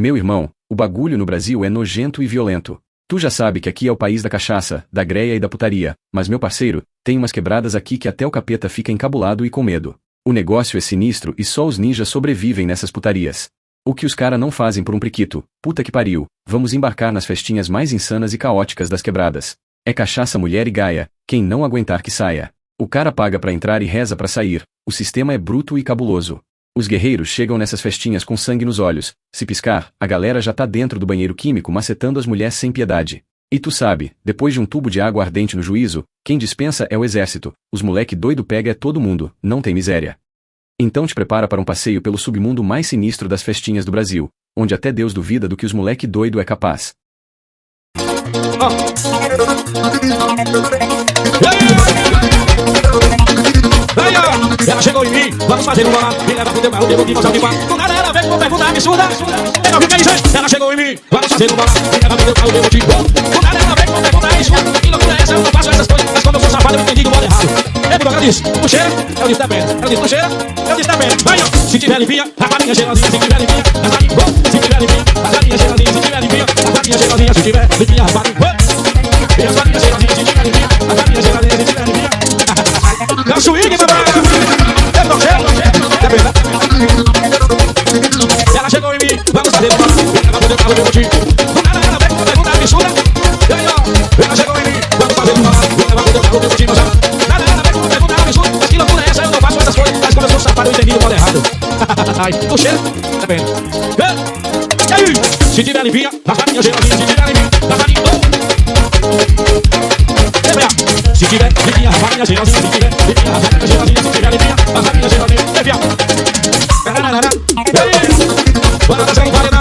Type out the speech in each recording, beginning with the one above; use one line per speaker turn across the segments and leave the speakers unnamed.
Meu irmão, o bagulho no Brasil é nojento e violento. Tu já sabe que aqui é o país da cachaça, da greia e da putaria, mas meu parceiro, tem umas quebradas aqui que até o capeta fica encabulado e com medo. O negócio é sinistro e só os ninjas sobrevivem nessas putarias. O que os cara não fazem por um priquito, puta que pariu, vamos embarcar nas festinhas mais insanas e caóticas das quebradas. É cachaça, mulher e gaia, quem não aguentar que saia. O cara paga pra entrar e reza pra sair, o sistema é bruto e cabuloso. Os guerreiros chegam nessas festinhas com sangue nos olhos, se piscar, a galera já tá dentro do banheiro químico macetando as mulheres sem piedade. E tu sabe, depois de um tubo de água ardente no juízo, quem dispensa é o exército, os moleque doido pega é todo mundo, não tem miséria. Então te prepara para um passeio pelo submundo mais sinistro das festinhas do Brasil, onde até Deus duvida do que os moleque doido é capaz.
Ela chegou em mim, vamos fazer um bola. Me leva pro teu carro, devo que você me fala. Do nada ela vem com pergunta absurda. Ela fica aí, ela chegou em mim, vamos fazer um bola. Me leva pro teu carro, devo te falar. Do nada ela vem com pergunta absurda. Que loucura é essa? Eu não faço essas coisas. Mas quando eu sou safado, eu entendi do modo errado. É porque ela disse, tu cheira? Eu disse, tá bem. Ela disse, tu cheira? Eu disse, tá bem. Vai, ó. Se tiver limpinha, a farinha cheirosinha. Se tiver limpinha, a farinha. Se tiver limpinha, a farinha cheirosinha. Se tiver limpinha, a farinha cheirosinha. Se tiver limpinha, a farinha. E a farinha cheirosinha. Se tiver limpinha, a farinha cheirosinha. Se tiver limpinha. É o swing, papai. Ela chegou em mim, vamos fazer uma. Ela vai poder carro de motivo. Do nada ela vem com pergunta absurda. E aí, ó, ela chegou em mim, vamos fazer uma. Ela vai poder carro de motivo. Nada ela vem com pergunta absurda. Mas que loucura é essa? Eu não faço essas coisas. Mas quando eu sou safado, eu entendi do modo errado. Ai, tu cheira? Tá vendo? E aí? Se tiver limpinha, a farinha cheirosinha. Se tiver limpinha, a farinha. Se tiver limpinha, a farinha cheirosinha. Se tiver limpinha, a farinha cheirosinha. Se tiver limpinha, a farinha cheirosinha. E viado. Bora fazer um paredão.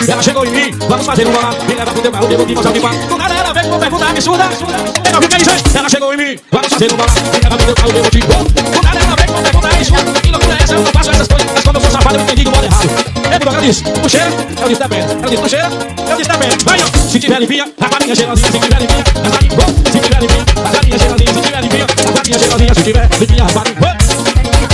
Ela chegou em mim, vamos fazer um bola. Me leva pro teu carro, devo que você me fala. Do nada ela vem com pergunta absurda. Ela fica aí, ela chegou em mim, vamos fazer um bola. Me leva pro teu carro, devo te falar. Do nada ela vem com pergunta absurda. Que loucura é essa? Eu não faço essas coisas. Mas quando eu sou safado, eu entendi do modo errado. É porque ela disse, tu cheira? Eu disse, tá bem. Ela disse, tu cheira? Eu disse, tá bem. Vai, ó. Se tiver limpinha, a farinha cheirosinha. Se tiver limpinha, a farinha. Se tiver limpinha, a farinha cheirosinha. Se tiver limpinha, a farinha cheirosinha. Se tiver limpinha, a farinha.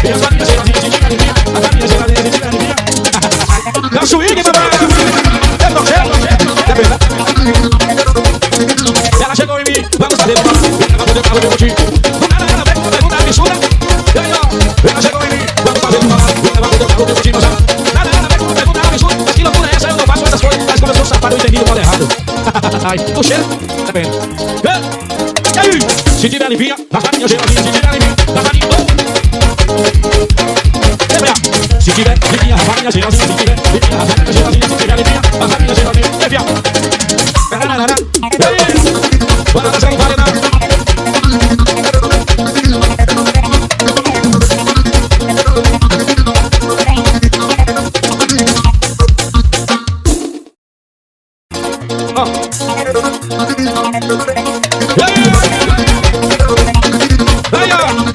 E a farinha cheirosinha. Se tiver limpinha, a farinha cheirosinha. Se tiver limpinha. É o swing, papai. Eu tô cheiro. Tá bem, né? Ela chegou em mim, vamos fazer uma. Ela vai poder carro de motivo. Do nada ela vem com pergunta absurda. E aí, ó. Ela chegou em mim, vamos fazer uma. Ela vai poder carro de motivo. Nada ela vem com pergunta absurda. Mas que loucura é essa? Eu não faço essas coisas. Mas quando eu sou safado, eu entendi do modo errado. Ai, tu cheira? Tá bem. E aí? Se tiver limpinha, a farinha cheirosinha. Se tiver limpinha, a farinha. Se tiver limpinha, a farinha cheirosinha. Se tiver limpinha, a farinha cheirosinha. Se tiver limpinha, a farinha cheirosinha. E viado. Bora fazer um paredão.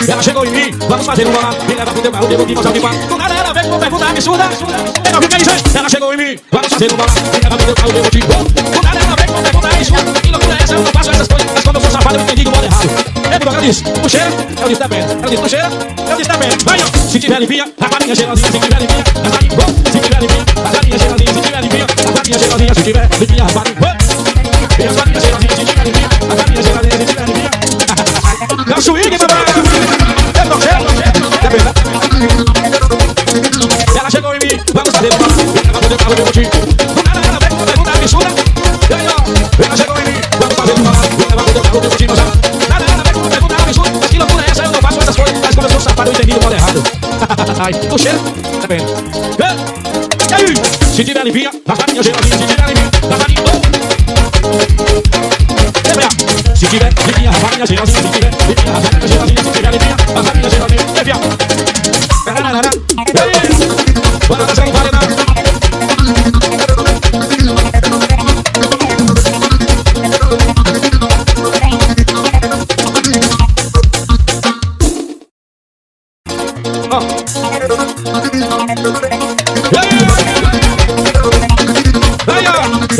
Ela chegou em mim, vamos fazer um bola. Me leva pro teu carro, devo que você me fala. Do nada ela vem com pergunta absurda. Ela fica aí, ela chegou em mim, vamos fazer um bola. Me leva pro teu carro, devo te falar. Do nada ela vem com pergunta absurda. Que loucura é essa? Eu não faço essas coisas. Mas quando eu sou safado, eu entendi do modo errado. É porque ela disse, tu cheira? Eu disse, tá bem. Ela disse, tu cheira? Eu disse, tá bem. Vai, ó. Se tiver limpinha, a farinha cheirosinha. Se tiver limpinha, a farinha. Se tiver limpinha, a farinha cheirosinha. Se tiver limpinha, a farinha cheirosinha. Se tiver limpinha, a farinha. E a farinha cheirosinha. Se tiver limpinha, a farinha cheirosinha. Se tiver limpinha. É o swing, papai. Eu tô cheiro. Tá bem, né? Ela chegou em mim, vamos fazer uma. Ela vai poder carro de motivo. Do nada ela vem com pergunta absurda. E aí, ó. Ela chegou em mim, vamos fazer uma. Ela vai poder carro de motivo. Nada ela vem com pergunta absurda. Mas que loucura é essa? Eu não faço essas coisas. Mas quando eu sou safado, eu entendi do modo errado. Ai, tu cheira? Tá bem. E aí? Se tiver limpinha, a farinha cheirosinha. Se tiver limpinha, a farinha. Se tiver limpinha, a farinha cheirosinha. Se tiver limpinha, a farinha cheirosinha. Se tiver limpinha, a farinha cheirosinha. E viado. Bora fazer um paredão.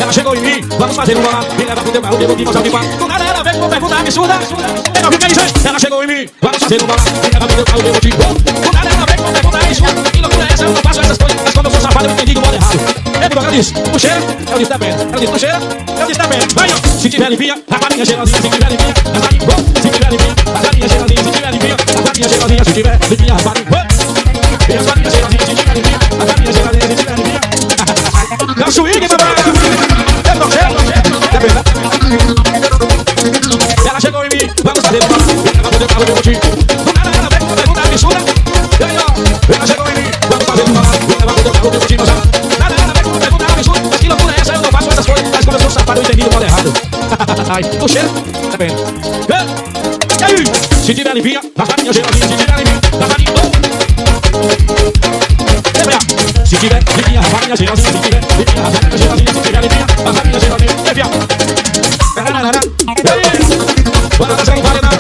ela chegou em mim, vamos fazer um bolão. Me leva pro teu carro, devo que você me fala. Do nada ela vem com pergunta absurda. Pega o que quer dizer, ela chegou em mim, vamos fazer um bolão. Me leva pro teu carro, devo te pôr. Do nada ela vem com pergunta absurda. Que loucura é essa, eu não faço essas coisas. Mas quando eu sou safado, eu entendi do modo errado. Ela disse, tu cheira? Eu disse, tá bem. Ela disse, tu cheira? Eu disse, tá bem. Vai, ó. Se tiver limpinha, a farinha cheirosinha. Se tiver limpinha, a farinha boa. Se tiver limpinha, a farinha cheirosinha. Se tiver limpinha, a farinha cheirosinha. Se tiver limpinha, a farinha boa. E a farinha cheirosinha. Se tiver limpinha, a farinha cheirosinha. Se tiver limpinha. É o swing, papai. Eu tô cheiro, tá bem, tá? Ela chegou em mim, vamos fazer uma. Ela vai poder carro de motivo. Do nada ela vem com pergunta absurda. E aí, ó. Ela chegou em mim, vamos fazer uma. Ela vai poder carro de motivo. Nada ela vem com pergunta absurda. Mas que loucura é essa, eu não faço essas coisas. Mas quando eu sou safado, eu entendi do modo errado. Ai, tô cheiro, tá bem. E aí, se tiver limpinha, a farinha cheirosinha. Se tiver limpinha, a farinha boa. Se tiver limpinha, a farinha cheirosinha. Se tiver limpinha, a farinha cheirosinha. Se tiver limpinha, a farinha cheirosinha. E aí, bora dançar no paredão.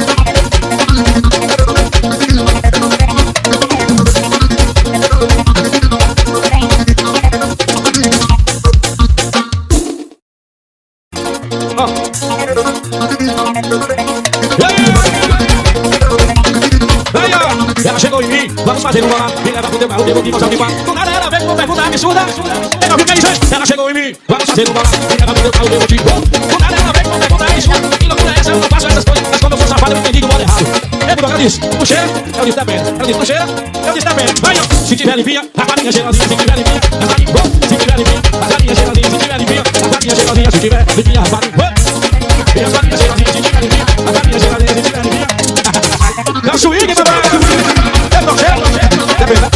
Ela chegou em mim, vamos fazer um bolão. Me leva pro teu carro, devo que você me fala. Do nada ela vem com pergunta absurda. Pega o que quer dizer, ela chegou em mim, vamos fazer um bolão. Me leva pro teu carro, devo te pôr. Do nada ela vem com pergunta absurda. Que loucura é essa, eu não faço essas coisas. Mas quando eu sou safado, eu entendi do modo errado. Ela disse, tu cheira? Eu disse, tá bem. Ela disse, tu cheira? Eu disse, tá bem. Vai, ó. Se tiver limpinha, a farinha cheirosinha. Se tiver limpinha, a farinha boa. Se tiver limpinha, a farinha cheirosinha. Se tiver limpinha, a farinha cheirosinha. Se tiver limpinha, a farinha boa. E a farinha cheirosinha. Se tiver limpinha, a farinha cheirosinha. Se tiver limpinha. É o swing, papai. Eu tô cheiro, tá bem, tá?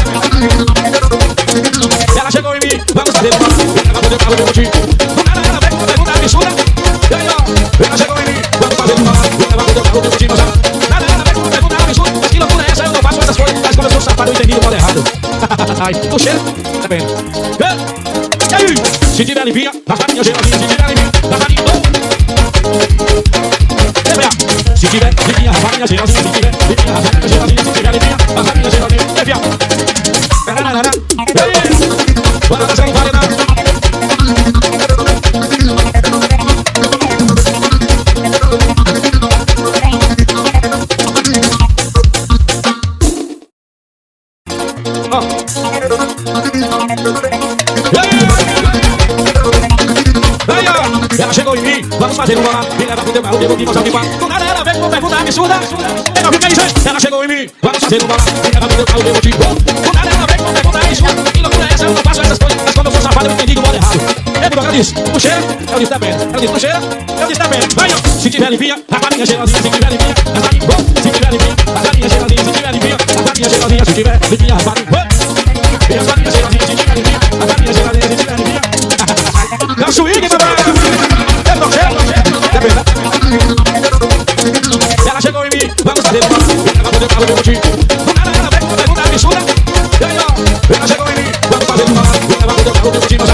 Ela chegou em mim, vamos fazer uma. Ela vai poder carro de motivo. Do nada ela vem com pergunta absurda. E aí, ó. Ela chegou em mim, vamos fazer uma. Ela vai poder carro de motivo. Nada ela vem com pergunta absurda. Mas que loucura é essa, eu não faço essas coisas. Mas quando eu sou safado, eu entendi do modo errado. Ai, tô cheiro, tá bem. E aí, se tiver limpinha, a farinha cheirosinha. Se tiver limpinha, a farinha boa. Se tiver limpinha, a farinha cheirosinha. Se tiver limpinha, a farinha cheirosinha. Se tiver limpinha, a farinha cheirosinha. E aí, bora dançar no paredão. Ela chegou em mim, vamos fazer um bolão. Me leva pro teu carro, devo que você me fala. Do nada ela vem com pergunta absurda. Pega o que quer dizer, ela chegou em mim, vamos fazer um bolão. Me leva pro teu carro, devo te pôr. Do nada ela vem com pergunta absurda. Que loucura é essa, eu não faço essas coisas. Mas quando eu sou safado, eu entendi do modo errado. Ela disse, tu cheira? Eu disse, tá bem. Ela disse, tu cheira? Eu disse, tá bem. Vai, ó. Se tiver limpinha, a farinha cheirosinha. Se tiver limpinha, a farinha boa. Se tiver limpinha, a farinha cheirosinha. Se tiver limpinha, a farinha cheirosinha. Se tiver limpinha, a farinha boa. E a farinha cheirosinha. Se tiver limpinha, a farinha cheirosinha. Se tiver limpinha. É o swing, papai. Eu tô cheiro, tá bem, tá? Ela chegou em mim, vamos fazer uma. Ela vai poder carro de motivo. Do nada ela vem com pergunta absurda. E aí, ó. Ela chegou em mim, vamos fazer uma. Ela vai poder carro de motivo.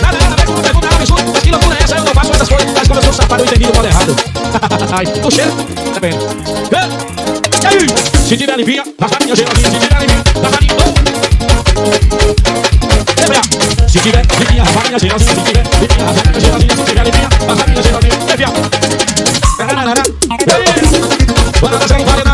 Nada ela vem com pergunta absurda. Mas que loucura é essa, eu não faço essas coisas. Mas quando eu sou safado, eu entendi do modo errado. Ai, tô cheiro, tá bem. E aí, se tiver limpinha, a farinha cheirosinha. Se tiver limpinha, a farinha boa. Se tiver limpinha, a farinha cheirosinha. Se tiver limpinha, a farinha cheirosinha. Se tiver limpinha, a farinha cheirosinha. E aí, bora dançar no paredão.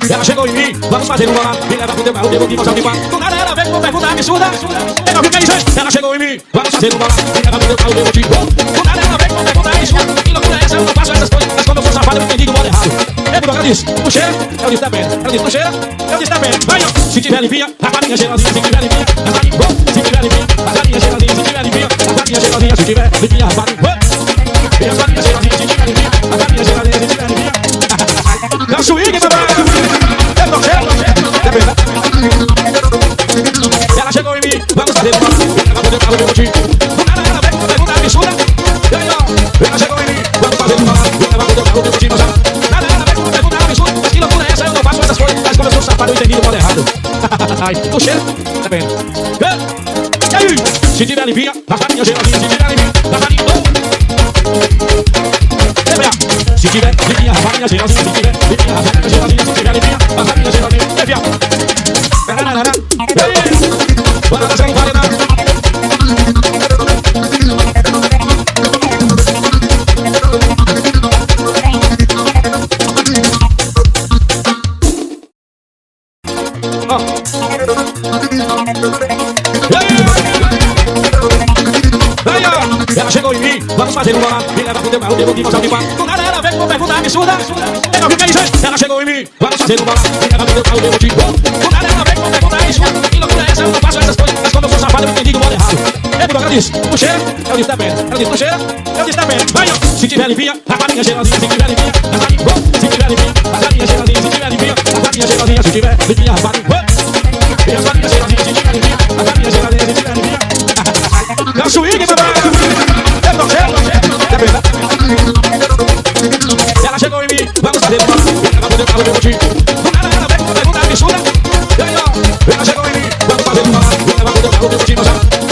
Ela chegou em mim, vamos fazer um bolão. Me leva pro teu carro, devo que você me fala. Do nada ela vem com pergunta absurda. Pega o que quer dizer, ela chegou em mim, vamos fazer um bolão. Me leva pro teu carro, devo te pôr. Do nada ela vem com pergunta absurda. Que loucura é essa, eu não faço essas coisas. Mas quando eu sou safado, eu entendi do modo errado. Ela disse, tu cheira? Eu disse, tá bem. Ela disse, tu cheira? Eu disse, tá bem. Vai, ó. Se tiver limpinha, a farinha cheirosinha. Se tiver limpinha, a farinha boa. Se tiver limpinha, a farinha cheirosinha. Se tiver limpinha, a farinha cheirosinha. Se tiver limpinha, a farinha boa. E a farinha cheirosinha. Se tiver limpinha, a farinha cheirosinha. Se tiver limpinha. É o swing, papai. Eu tô cheiro, tá bem, tá? Ela chegou em mim, vamos fazer uma. Ela vai poder carro de motivo. Do nada ela vem com pergunta absurda. E aí, ó. Ela chegou em mim, vamos fazer uma. Ela vai poder carro de motivo. Nada ela vem com pergunta absurda. Mas que loucura é essa, eu não faço essas coisas. Mas quando eu sou safado, eu entendi do modo errado. Ai, tô cheiro, tá bem. E aí? Se tiver limpinha, na farinha geladinha. Se tiver limpinha, na farinha. Se tiver limpinha, na farinha geladinha. Se tiver limpinha, na farinha geladinha. Se tiver limpinha, na farinha geladinha. Bora dançar em paredão. Ela chegou em mim, vamos fazer um bolão. Me leva pro teu carro, devo que você me faz. Do nada ela vem com pergunta absurda. Pega o que é isso? Ela chegou em mim, vamos fazer um bolão. Me leva pro teu carro, devo te pôr. Do nada ela vem com pergunta absurda. Que loucura é essa? Eu não faço essas coisas. Mas quando eu sou safado, eu entendi do modo errado. Ela disse, tu cheira? Eu disse, tá bem. Ela disse, tu cheira? Eu disse, tá bem. Vai, ó. Se tiver limpinha, a farinha geladinha. Se tiver limpinha, a farinha. Se tiver limpinha, a farinha geladinha. Se tiver limpinha, a farinha geladinha. Se tiver limpinha, a farinha. E a farinha geladinha. Se tiver limpinha, a farinha geladinha. Se tiver limpinha. É o swing, papai. Ela chegou em mim, vamos fazer uma. Ela vai poder falar de motivo. Do nada ela vem com pergunta absurda. Ela chegou em mim, vamos fazer uma. Ela vai poder falar de motivo.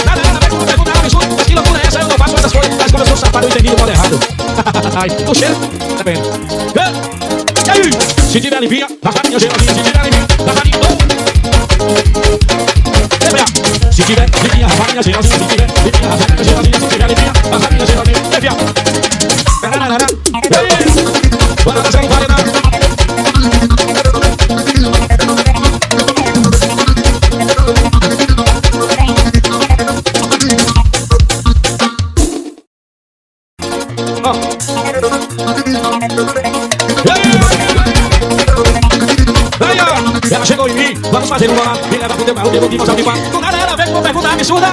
Nada ela vem com pergunta absurda. Mas que loucura é essa? Eu não faço essas coisas. Mas quando eu sou safado, eu entendi do modo errado. Ai, tu cheira? Tá vendo? E aí? Se tiver limpinha, a farinha geladinha. Se tiver limpinha, a farinha. Se tiver limpinha, a farinha geladinha. Se tiver limpinha, a farinha geladinha. Se tiver limpinha, a farinha geladinha. Bora dançar em paredão. Ela chegou em mim, vamos fazer um bolão. Me leva pro teu carro, devo que você me faz. Do nada ela vem com pergunta absurda.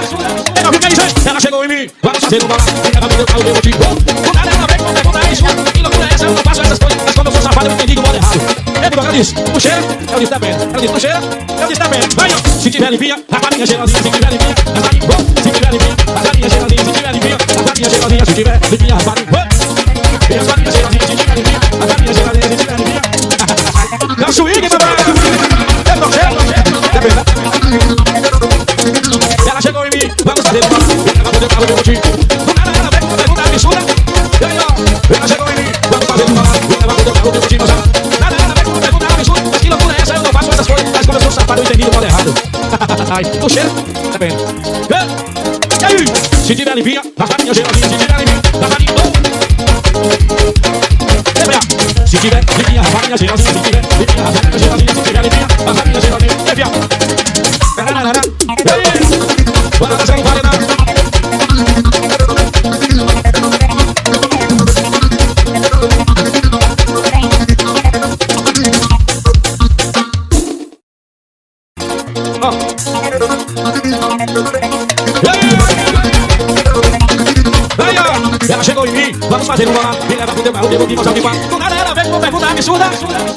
Pega o que é isso? Ela chegou em mim, vamos fazer um bolão. Me leva pro teu carro, devo te pôr. Do nada ela vem com pergunta absurda. Que loucura é essa? Eu não faço essas coisas. Mas quando eu sou safado, eu entendi do modo errado. Ela disse, tu cheira? Eu disse, tá bem. Ela disse, tu cheira? Eu disse, tá bem. Vai, ó. Se tiver limpinha, a farinha geladinha. Se tiver limpinha, a farinha. Se tiver limpinha, a farinha geladinha. Se tiver limpinha, a farinha geladinha. Se tiver limpinha, a farinha. E a farinha geladinha. Se tiver limpinha, a farinha geladinha. Se tiver limpinha. É o swing, papai. Ela chegou em mim, vamos fazer uma. Ela vai poder falar de motivo. Do nada ela vem com pergunta absurda. Ela chegou em mim, vamos fazer uma. Ela vai poder falar de motivo. Nada ela vem com pergunta absurda. Mas que loucura é essa? Eu não faço essas coisas. Mas quando eu sou safado, eu entendi do modo errado. Ai, tu cheira? Tá bem. E aí? Se tiver limpinha, a farinha geladinha. Se tiver limpinha, a farinha. Se tiver limpinha, a farinha geladinha. Se tiver limpinha, a farinha geladinha. Se tiver limpinha, a farinha geladinha. Bora dançar em paredão. Ela chegou em mim, vamos fazer um bolão. Me leva pro teu carro, devo que você me faz. Do nada ela vem com pergunta absurda.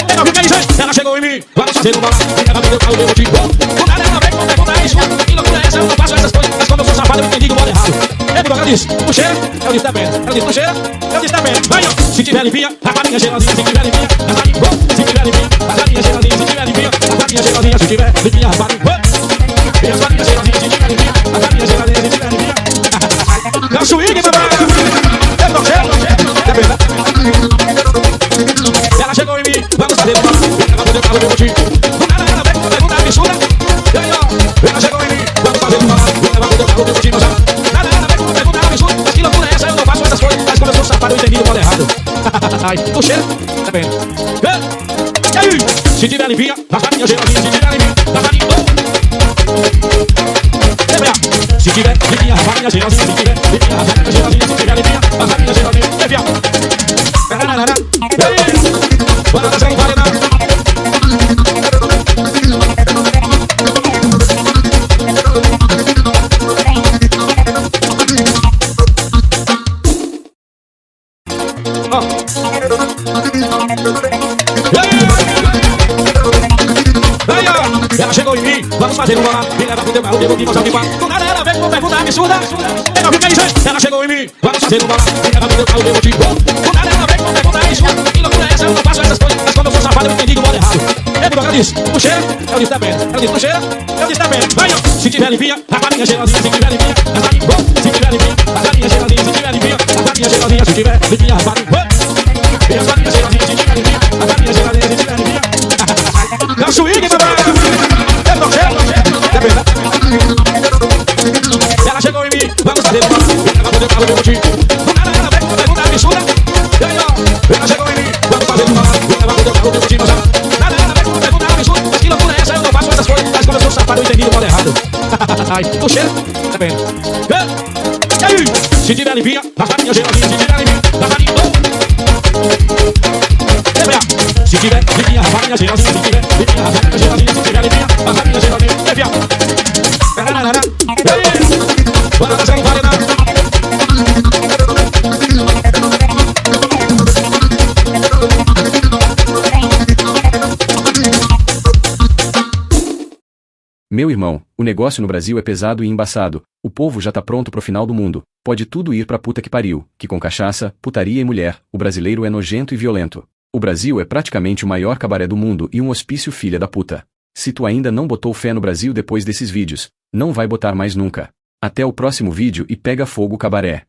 Pega o que é isso? Ela chegou em mim, vamos fazer um bolão. Me leva pro teu carro, devo te pôr. Do nada ela vem com pergunta absurda. Que loucura é essa? Eu não faço essas coisas. Mas quando eu sou safado, eu entendi do modo errado. Ela disse, tu cheira? Eu disse, tá bem. Ela disse, tu cheira? Eu disse, tá bem. Vai, ó. Se tiver limpinha, a farinha geladinha. Se tiver limpinha, a farinha. Se tiver limpinha, a farinha geladinha. Se tiver limpinha, a farinha geladinha. Se tiver limpinha, a farinha. E a farinha geladinha. Se tiver limpinha, a farinha geladinha. Se tiver limpinha. É o swing, papai. Ela chegou em mim, vamos fazer uma. Ela vai poder falar de motivo. Do nada ela vem com pergunta absurda. Ela chegou em mim, vamos fazer uma. Ela vai poder falar de motivo. Nada ela vem com pergunta absurda. Mas que loucura é essa? Eu não faço essas coisas. Mas quando eu sou safado, eu entendi do modo errado. Ai, tu cheira? Tá bem. E aí? Se tiver limpinha, a farinha geladinha. Se tiver limpinha, a farinha. Se tiver limpinha, a farinha geladinha. Se tiver limpinha, a farinha geladinha. Se tiver limpinha, a farinha geladinha. Bora dançar em paredão. Ela chegou em mim, vamos fazer um bolão. Me leva pro teu carro, devo que você me faz. Do nada ela vem com pergunta absurda. Pega o que é isso? Ela chegou em mim, vamos fazer um bolão. Me leva pro teu carro, devo te pôr. Do nada ela vem com pergunta absurda. Que loucura é essa? Eu não faço essas coisas. Mas quando eu sou safado, eu entendi do modo errado. disse, tu cheira, eu disse também. Eu disse, tu cheira, eu disse também. Vai, ó. Se tiver limpinha, a farinha cheirosinha. Se tiver limpinha, a farinha. Se tiver limpinha, a farinha cheirosinha. Se tiver limpinha, a farinha cheirosinha. Se tiver limpinha, a farinha. E a farinha cheirosinha. Se tiver limpinha, a farinha cheirosinha. Se tiver limpinha. É o swing, papai. Eu tô cheio, é verdade. Ela chegou em mim, vamos fazer uma. Ela bateu para o meu motivo. Do nada ela veio com pergunta absurda. E aí, ó. Ela chegou em mim, vamos fazer uma. Ela bateu para o meu motivo. Nada ela veio com pergunta absurda. Mas que loucura é essa? Eu não faço essas coisas. Mas como eu sou safado, eu entendi o modo errado. Ai, o cheiro, tá bem. E aí? Se tiver limpinha, a farinha geladinha. Se tiver limpinha, a farinha. Se tiver limpinha, a farinha geladinha. Se tiver limpinha, a farinha geladinha. Se tiver limpinha, a farinha geladinha. E aí? Bora fazer um paredão.
Meu irmão, o negócio no Brasil é pesado e embaçado. O povo já tá pronto pro final do mundo. Pode tudo ir pra puta que pariu, que com cachaça, putaria e mulher, o brasileiro é nojento e violento. O Brasil é praticamente o maior cabaré do mundo e um hospício filha da puta. Se tu ainda não botou fé no Brasil depois desses vídeos, não vai botar mais nunca. Até o próximo vídeo e pega fogo cabaré.